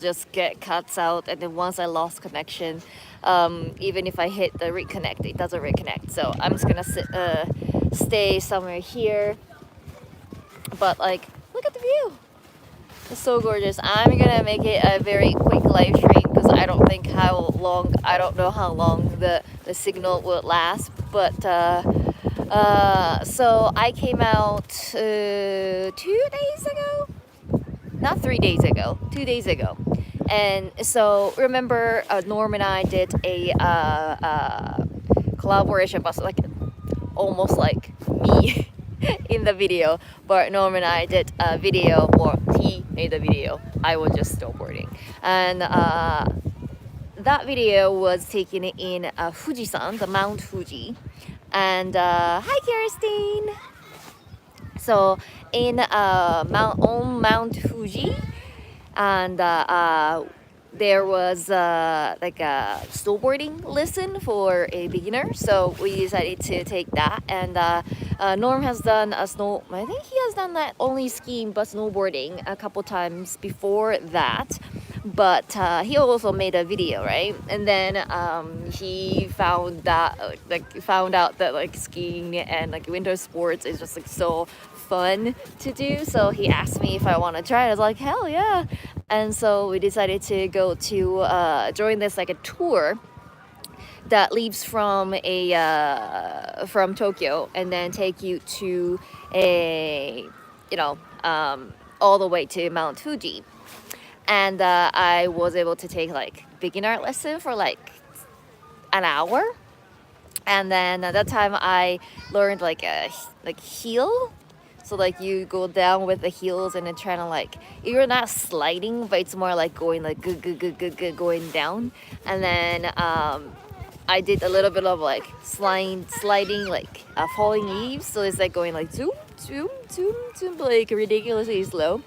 just get cuts out, and then once I lost connection, even if I hit the reconnect, it doesn't reconnect. So I'm just gonna stay somewhere here. But like, look at the view. It's so gorgeous. I'm gonna make it a very quick live stream because I don't think I don't know how long the signal will last. But so I came out 2 days ago, not 3 days ago, 2 days ago. And so remember, Norm and I did a collaboration, but like almost like me in the video. But Norm and I did a video, or he made a video. I was just snowboarding, and that video was taken in Fujisan, the Mount Fuji. And hi, Kirsten. So in Mount Fuji, and there was like a snowboarding lesson for a beginner. So we decided to take that. And Norm has done I think he has done that only skiing but snowboarding a couple times before that. But he also made a video, right? And then he found out that like skiing and like winter sports is just like so fun to do. So he asked me if I want to try it. I was like, hell yeah. And so we decided to go to join this like a tour that leaves from Tokyo and then take you to a all the way to Mount Fuji. And I was able to take like beginner lesson for like an hour. And then at that time I learned like a heel. So like you go down with the heels and then trying to like, you're not sliding, but it's more like going like going down. And then I did a little bit of like sliding like falling leaves. So it's like going like zoom, zoom, zoom, zoom, like ridiculously slow.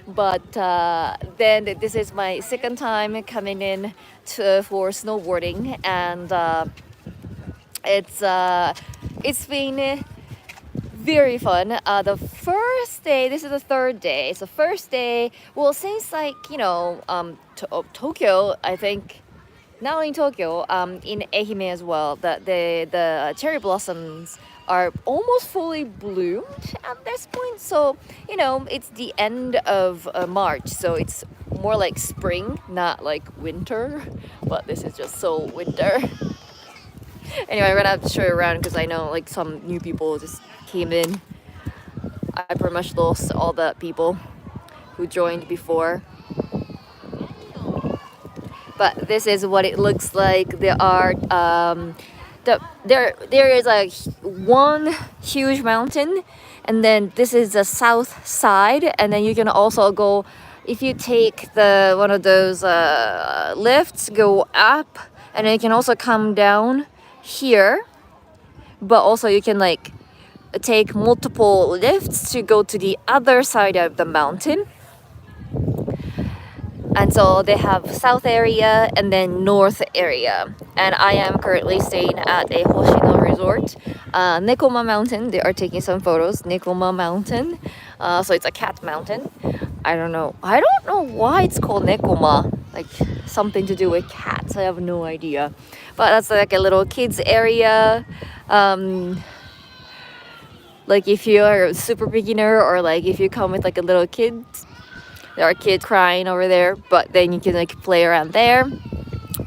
But then this is my second time coming in for snowboarding, and it's been very fun. The first day, this is the third day. So first day, well, since like Tokyo, I think not only in Tokyo, in Ehime as well, the cherry blossoms are almost fully bloomed at this point. So it's the end of March, so it's more like spring, not like winter. But this is just so winter. Anyway, I'm gonna have to show you around because I know like some new people just came in. I pretty much lost all the people who joined before. But this is what it looks like. There are there is like one huge mountain, and then this is the south side, and then you can also go, if you take the one of those lifts, go up, and then you can also come down here. But also you can like take multiple lifts to go to the other side of the mountain. And so they have south area and then north area. And I am currently staying at a Hoshino resort, Nekoma Mountain. They are taking some photos. Nekoma Mountain. So it's a cat mountain. I don't know why it's called Nekoma. Like something to do with cats. I have no idea. But that's like a little kids area. Like if you're a super beginner, or like if you come with like a little kid. There are kids crying over there, but then you can like play around there.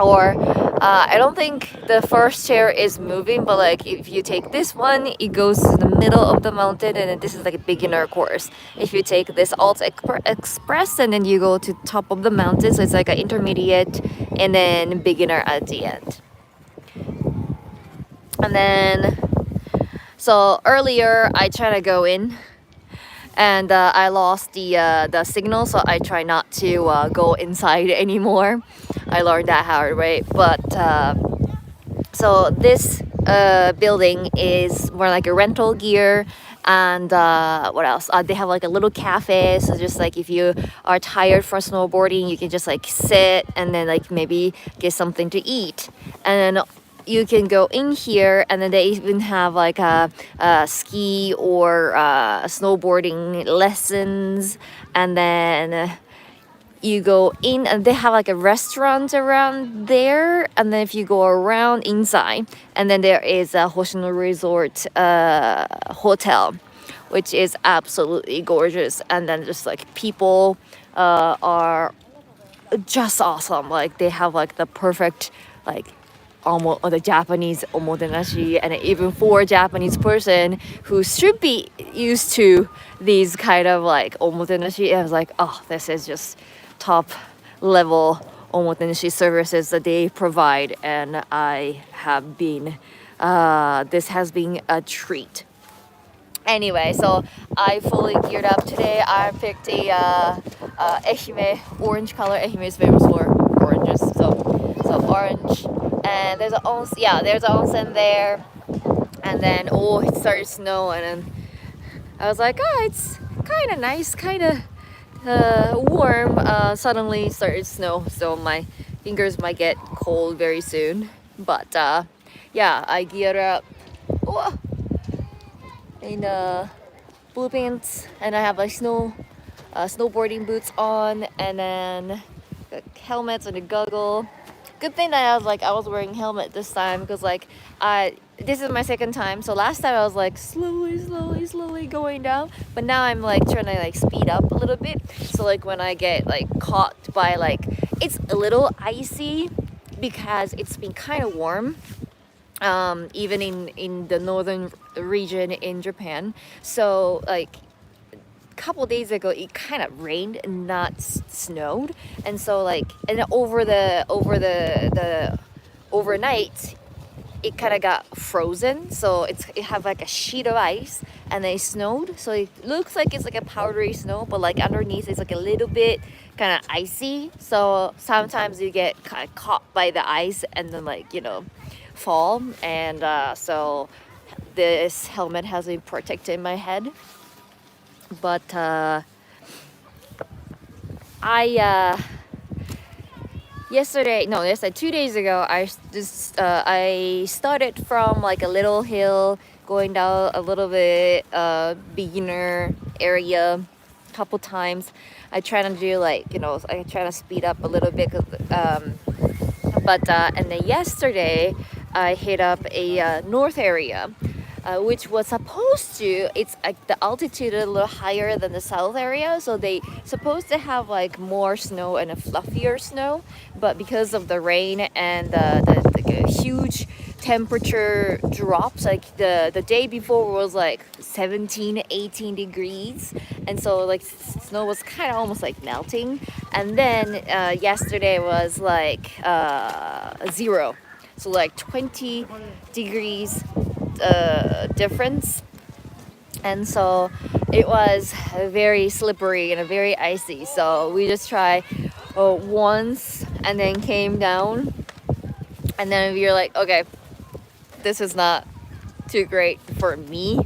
Or I don't think the first chair is moving, but like if you take this one, it goes to the middle of the mountain, and then this is like a beginner course. If you take this Alt Express, and then you go to top of the mountain, so it's like an intermediate and then beginner at the end. And then so earlier I tried to go in, and I lost the signal, so I try not to go inside anymore. I learned that hard way. But so this building is more like a rental gear, and what else? They have like a little cafe, so just like if you are tired from snowboarding, you can just like sit and then like maybe get something to eat, and then you can go in here, and then they even have like a ski or snowboarding lessons, and then you go in and they have like a restaurant around there, and then if you go around inside, and then there is a Hoshino Resort hotel, which is absolutely gorgeous. And then just like people are just awesome. Like they have like the perfect like almost the Japanese omotenashi, and even for a Japanese person who should be used to these kind of like omotenashi, I was like, oh, this is just top level omotenashi services that they provide, and I have been this has been a treat. Anyway, so I fully geared up today. I picked a Ehime orange color. Ehime is famous for oranges, so orange. And there's an onsen there. And then it started snowing, and I was like, oh, it's kind of nice, kind of warm. Suddenly started snow, so my fingers might get cold very soon. But yeah, I geared up. Oh, in blue pants, and I have like snowboarding boots on, and then the helmets and the goggle. Good thing that I was wearing helmet this time, because like this is my second time. So last time I was like slowly going down, but now I'm like trying to like speed up a little bit. So like when I get like caught by like, it's a little icy because it's been kind of warm. Even in the northern region in Japan. So like a couple days ago it kind of rained and not snowed, and so like, and over the overnight it kind of got frozen, so it have like a sheet of ice, and they snowed, so it looks like it's like a powdery snow, but like underneath it's like a little bit kind of icy. So sometimes you get kind of caught by the ice and then like, you know, fall. And so this helmet has been protecting my head. But yesterday 2 days ago, I started from like a little hill going down a little bit beginner area a couple times. I try to do like, you know, I try to speed up a little bit, but and then yesterday I hit up a north area, which was supposed to, it's like the altitude a little higher than the south area, so they supposed to have like more snow and a fluffier snow, but because of the rain and the huge temperature drops, like the day before was like 17-18 degrees, and so like snow was kind of almost like melting, and then yesterday was like 0, so like 20 degrees difference, and so it was very slippery and very icy. So we just tried once and then came down, and then we were like, okay, this is not too great for me,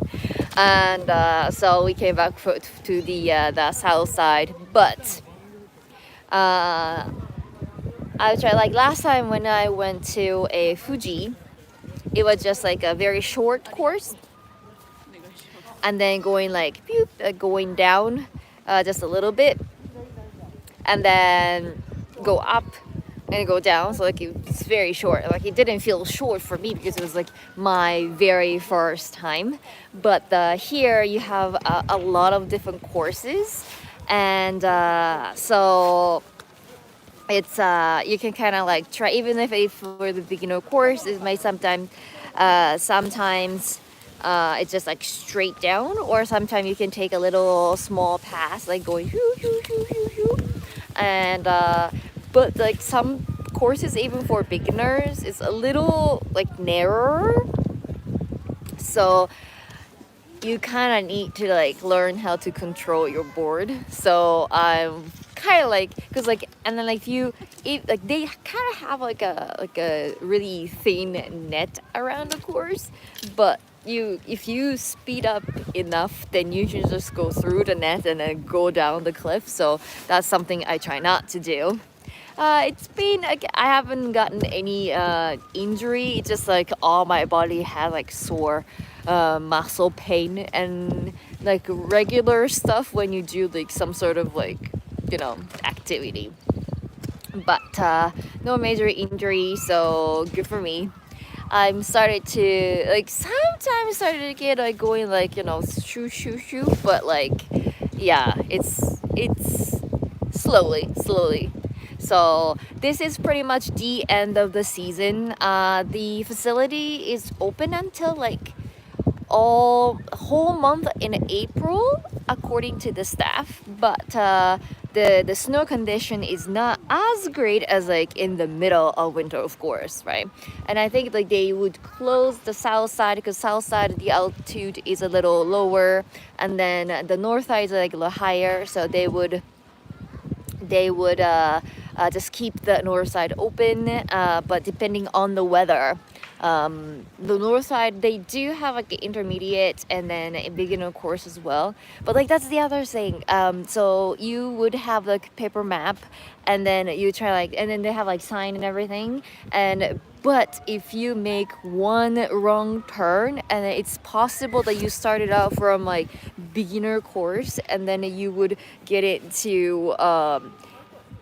and so we came back to the south side. But I tried, like last time when I went to a Fuji, it was just like a very short course, and then going like going down just a little bit, and then go up and go down. So like it's very short. Like it didn't feel short for me because it was like my very first time. But here you have a lot of different courses, and so it's you can kind of like try, even if for the beginner course it might sometimes it's just like straight down, or sometimes you can take a little small pass like going hoo hoo hoo hoo hoo, and but like some courses even for beginners is a little like narrower, so you kind of need to like learn how to control your board. So I'm kind of like, because like, and then like like they kind of have like a really thin net around the course, but if you speed up enough, then you can just go through the net and then go down the cliff. So that's something I try not to do. It's been, I haven't gotten any injury. It's just like all my body had like sore muscle pain and like regular stuff when you do like some sort of like activity. But no major injury, so good for me. I'm started to sometimes started to get going shoo, but yeah, it's slowly. So this is pretty much the end of the season. The facility is open until all whole month in April, according to the staff. But the snow condition is not as great as in the middle of winter, of course, right? And I think they would close the south side because south side the altitude is a little lower, and then the north side is a little higher, so they would just keep the north side open, but depending on the weather. The north side, they do have an intermediate and then a beginner course as well, but that's the other thing. So you would have paper map, and then you try and then they have sign and everything, but if you make one wrong turn, and it's possible that you started out from beginner course, and then you would get it to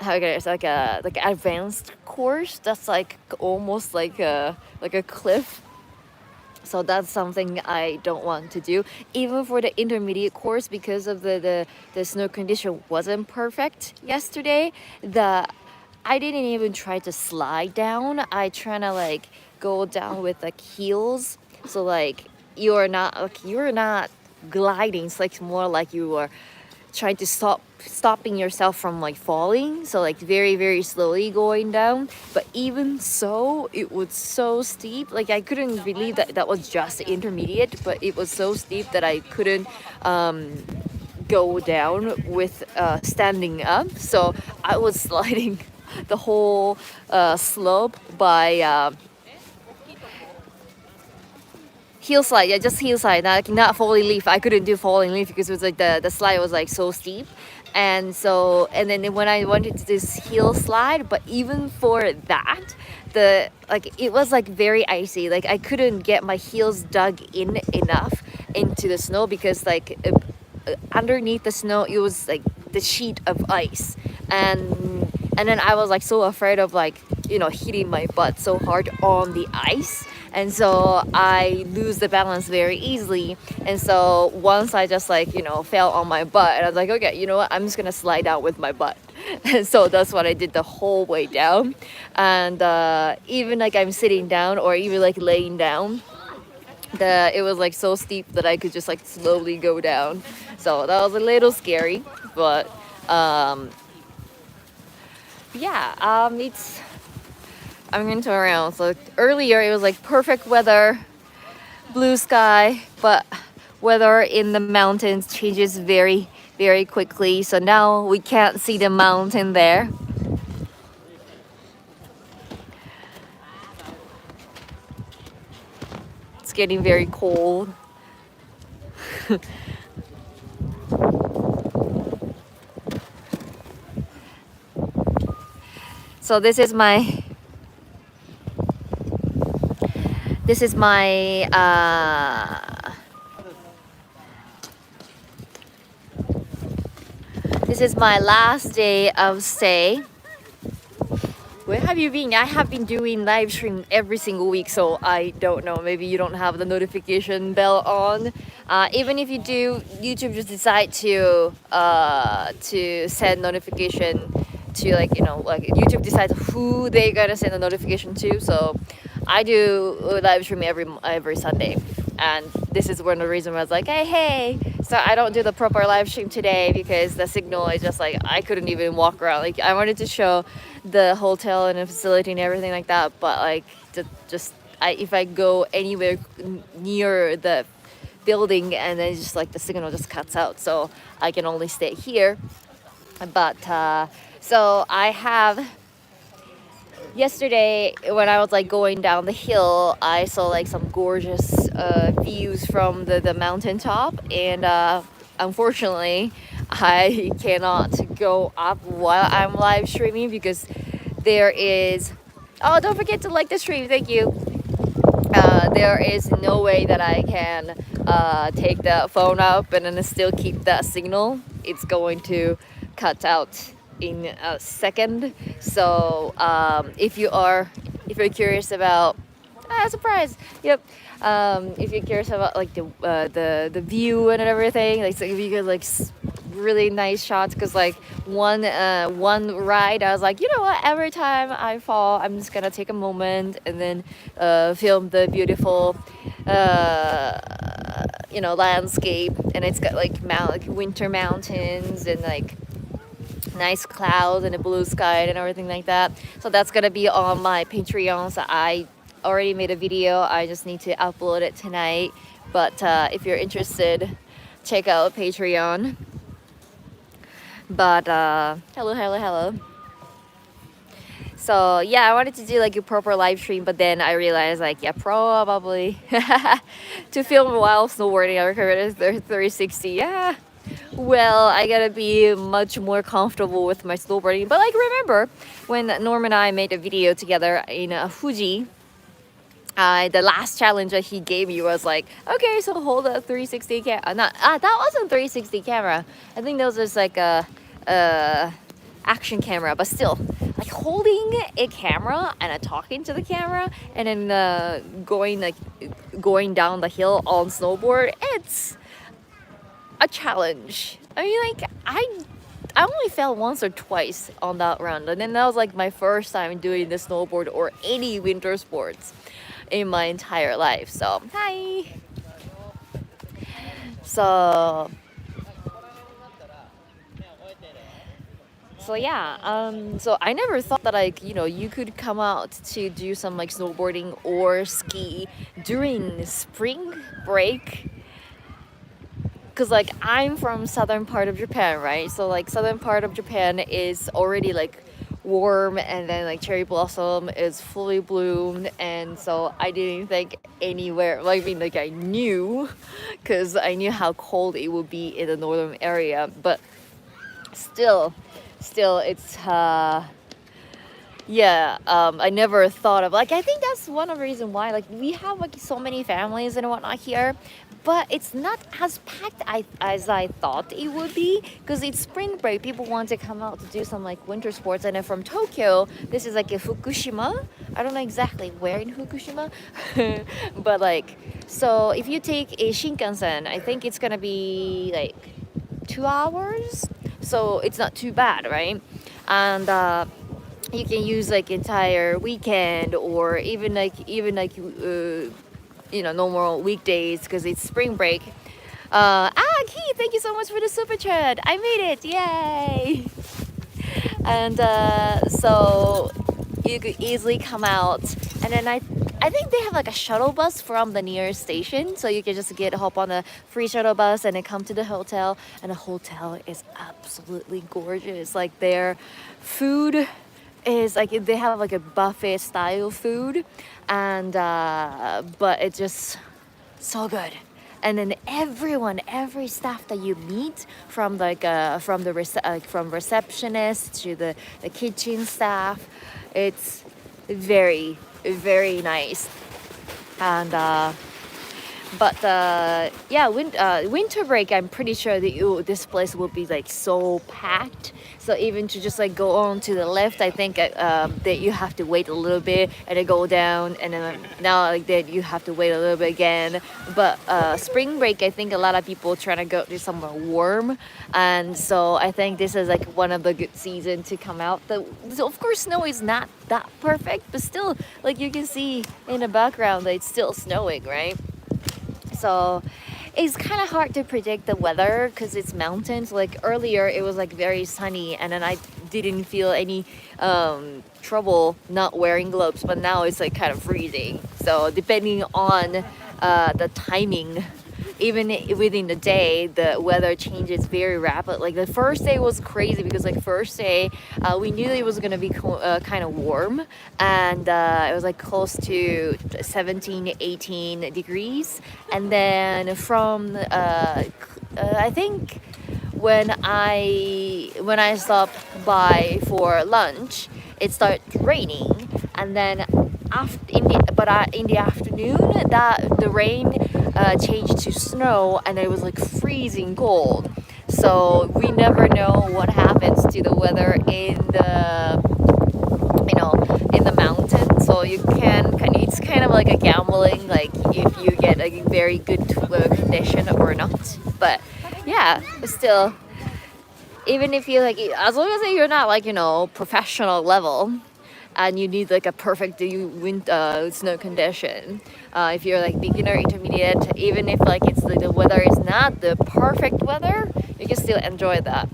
how can I say, advanced course that's almost like a cliff. So that's something I don't want to do, even for the intermediate course, because of the snow condition wasn't perfect yesterday. I didn't even try to slide down. I try to go down with heels, so you're not gliding. It's more like you are trying to stopping yourself from falling, so very very slowly going down. But even so, it was so steep, I couldn't believe that was just intermediate, but it was so steep that I couldn't go down with standing up, so I was sliding the whole slope by heel slide. Yeah, just heel slide, not falling leaf. I couldn't do falling leaf because it was the slide was so steep. And then when I wanted to do this heel slide, but even for that, it was very icy. I couldn't get my heels dug in enough into the snow, because underneath the snow it was the sheet of ice, and then I was so afraid of hitting my butt so hard on the ice, and so I lose the balance very easily. And so once I just fell on my butt, and I was okay, you know what, I'm just gonna slide down with my butt. And so that's what I did the whole way down. And even I'm sitting down or even laying down, it was so steep that I could just slowly go down. So that was a little scary, but yeah, I'm going to turn around. So earlier it was perfect weather, blue sky, but weather in the mountains changes very very quickly, so now we can't see the mountain there. It's getting very cold. So this is my last day of stay. Where have you been? I have been doing live stream every single week, so I don't know. Maybe you don't have the notification bell on. Even if you do, YouTube just decide to send notification to YouTube decides who they gonna send a notification to. So I do live stream every Sunday, and this is one of the reasons I was hey. So I don't do the proper live stream today because the signal is just I couldn't even walk around. I wanted to show the hotel and the facility and everything like that, but if I go anywhere near the building, and then just the signal just cuts out, so I can only stay here. But so I have yesterday when I was going down the hill, I saw some gorgeous views from the mountaintop, and unfortunately I cannot go up while I'm live streaming because there is, oh, don't forget to like the stream, thank you. There is no way that I can take the phone up and then still keep that signal. It's going to cut out in a second. So if you're curious about surprise, yep. If you're curious about like the view and everything, like so if you get like really nice shots, because like one ride I was like, you know what, every time I fall I'm just gonna take a moment and then film the beautiful landscape, and it's got like winter mountains and like nice clouds and a blue sky and everything like that. So that's gonna be on my Patreon. So I already made a video, I just need to upload it tonight. But if you're interested, check out Patreon. But hello. So yeah, I wanted to do like a proper live stream, but then I realized like, yeah, probably to film while snowboarding I recommend 360. Yeah, well, I gotta be much more comfortable with my snowboarding. But like, remember when Norm and I made a video together in Fuji, the last challenge that he gave me was like, okay, so hold a 360 camera. That wasn't 360 camera. I think that was just like a action camera, but still, like holding a camera and talking to the camera and then going down the hill on snowboard, it's a challenge. I mean, like I only fell once or twice on that run, and then that was like my first time doing the snowboard or any winter sports in my entire life. So hi. So yeah, so I never thought that like, you could come out to do some like snowboarding or ski during spring break. Cause like I'm from southern part of Japan, right? So like southern part of Japan is already like warm, and then like cherry blossom is fully bloomed, and so I didn't think anywhere, like, I mean, like I knew, because I knew how cold it would be in the northern area, but still it's I never thought of, like, I think that's one of the reasons why like we have like so many families and whatnot here, but it's not as packed as I thought it would be, because it's spring break, people want to come out to do some like winter sports. And then from Tokyo, this is like a Fukushima, I don't know exactly where in Fukushima but like, so if you take a Shinkansen, I think it's gonna be like 2 hours, so it's not too bad, right? And you can use like entire weekend, or even normal weekdays, because it's spring break. Keith, thank you so much for the super chat. I made it, yay! And so you could easily come out, and then I think they have like a shuttle bus from the nearest station, so you can just hop on a free shuttle bus and then come to the hotel. And the hotel is absolutely gorgeous. Like their food is like, they have like a buffet style food, and but it's just so good. And then every staff that you meet, from like from receptionist to the kitchen staff, it's very, very nice. And winter break, I'm pretty sure that this place will be like so packed. So even to just like go on to the left, I think that you have to wait a little bit and then go down, and then now like that you have to wait a little bit again. But spring break, I think a lot of people trying to go to somewhere warm, and so I think this is like one of the good season to come out. So of course snow is not that perfect, but still, like you can see in the background that it's still snowing, right? So it's kind of hard to predict the weather because it's mountains. Like earlier it was like very sunny, and then I didn't feel any trouble not wearing gloves, but now it's like kind of freezing. So depending on the timing, even within the day, the weather changes very rapid. Like the first day was crazy, because like first day we knew it was gonna be kind of warm, and it was like close to 17 18 degrees. And then from I think when I stopped by for lunch, it started raining, and then in the afternoon that the rain changed to snow, and it was like freezing cold. So we never know what happens to the weather in the, you know, in the mountain. So you it's kind of like a gambling, like if you get a very good condition or not. But yeah, still, even if you like, as long as you're not like, professional level, and you need like a perfect snow condition. If you're like beginner, intermediate, even if like it's like the weather is not the perfect weather, you can still enjoy that.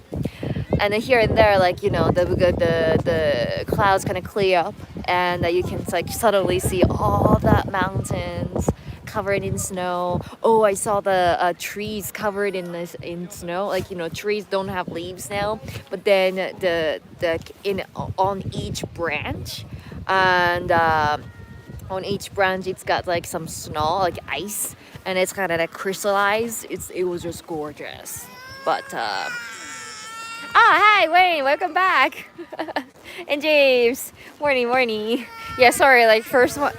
And then here and there, like the clouds kind of clear up, and you can like suddenly see all that mountains covered in snow. Oh, I saw the trees covered in snow. Like trees don't have leaves now, but then the in on each branch, and on each branch it's got like some snow, like ice, and it's kind of like crystallized. It was just gorgeous, but. Hi, Wayne, welcome back. And James, morning. Yeah, sorry, like first live,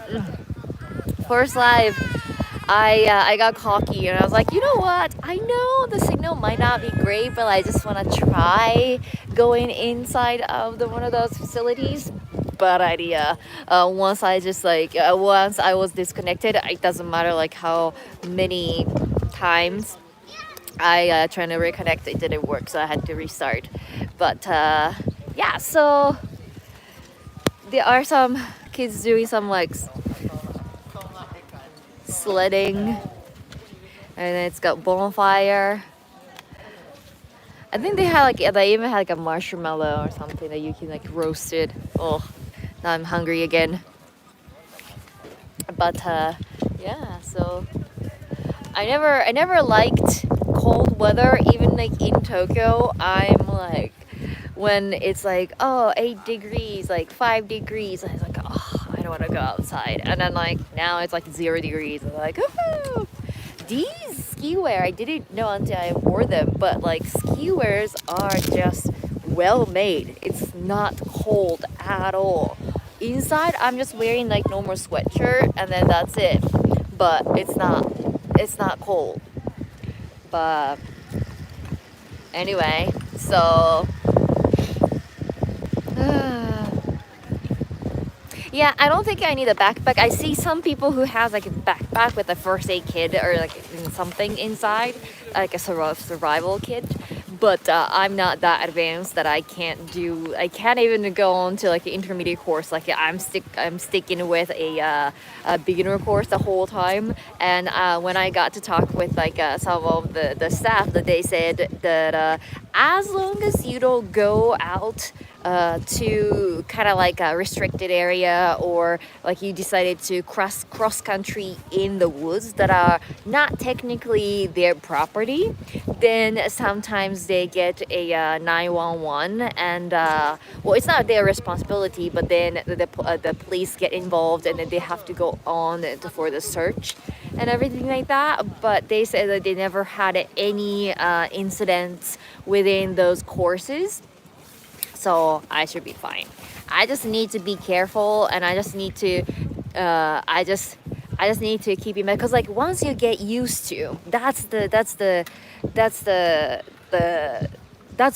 I got cocky and I was like, you know what? I know the signal might not be great, but I just want to try going inside of one of those facilities. Bad idea. Once I was disconnected, it doesn't matter like how many times I trying to reconnect, it didn't work, so I had to restart. But yeah, so there are some kids doing some like sledding, and it's got bonfire. I think they even had like a marshmallow or something that you can like roast it. Oh, now I'm hungry again. But yeah, so I never liked cold weather. Even like in Tokyo, I'm like, when it's like 8 degrees, like 5 degrees, I was like, oh, I don't want to go outside. And then like now it's like 0 degrees. I'm like, oh, these ski wear, I didn't know until I wore them, but like ski wears are just well made. It's not cold at all. Inside I'm just wearing like normal sweatshirt, and then that's it. But it's not cold. But anyway, so yeah, I don't think I need a backpack. I see some people who has like a backpack with a first aid kit or like something inside, like a survival kit. But I'm not that advanced that I can't even go on to like an intermediate course. Like I'm sticking with a beginner course the whole time. And when I got to talk with like some of the staff, that they said that as long as you don't go out to kind of like a restricted area, or like you decided to cross country in the woods that are not technically their property, then sometimes they get a 911, and well, it's not their responsibility, but then the police get involved, and then they have to go on for the search and everything like that. But they said that they never had any incidents within those courses, so I should be fine. I just need to be careful, and I just need to I just need to keep in mind, because like once you get used to, that's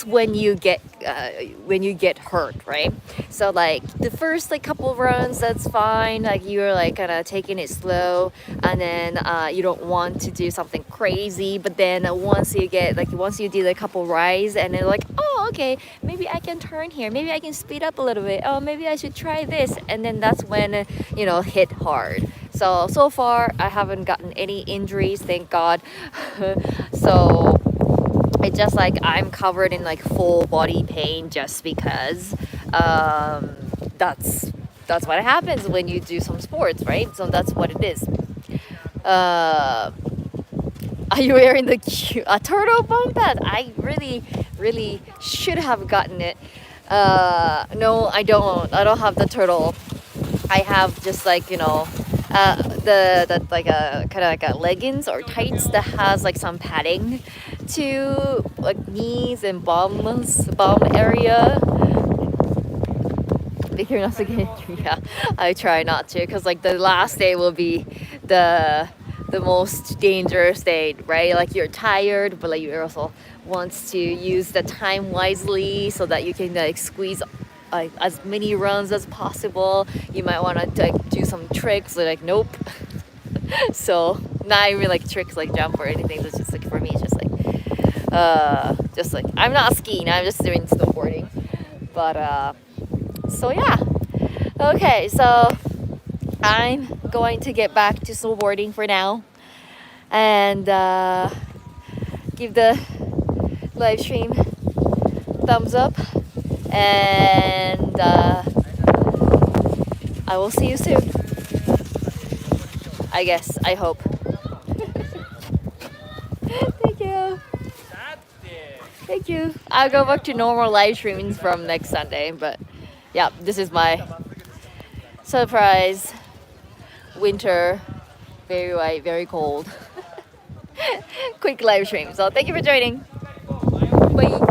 when you get hurt, right? So like the first like couple of runs, that's fine, like you're like kind of taking it slow, and then you don't want to do something crazy. But then once you did a couple rides, and then like, oh, okay, maybe I can turn here, maybe I can speed up a little bit, oh, maybe I should try this, and then that's when hit hard. So far I haven't gotten any injuries, thank God. So it's just like I'm covered in like full body pain, just because that's what happens when you do some sports, right? So that's what it is. Are you wearing a turtle bump pad? I really should have gotten it. No, I don't have the turtle. I have just like the like a kind of like a leggings or tights that has like some padding to like knees and bum area. Yeah, I try not to, because like the last day will be the most dangerous day, right? Like you're tired, but like you're also wants to use the time wisely so that you can like squeeze like as many runs as possible. You might want to like do some tricks like nope. So not even like tricks like jump or anything. It's just like for me it's just like I'm not skiing, I'm just doing snowboarding. But so yeah. Okay, so I'm going to get back to snowboarding for now and give the live stream thumbs up, and I will see you soon. I guess, I hope. Thank you. Thank you. I'll go back to normal live streamings from next Sunday, but yeah, this is my surprise winter, very white, very cold quick live stream. So thank you for joining. Bye.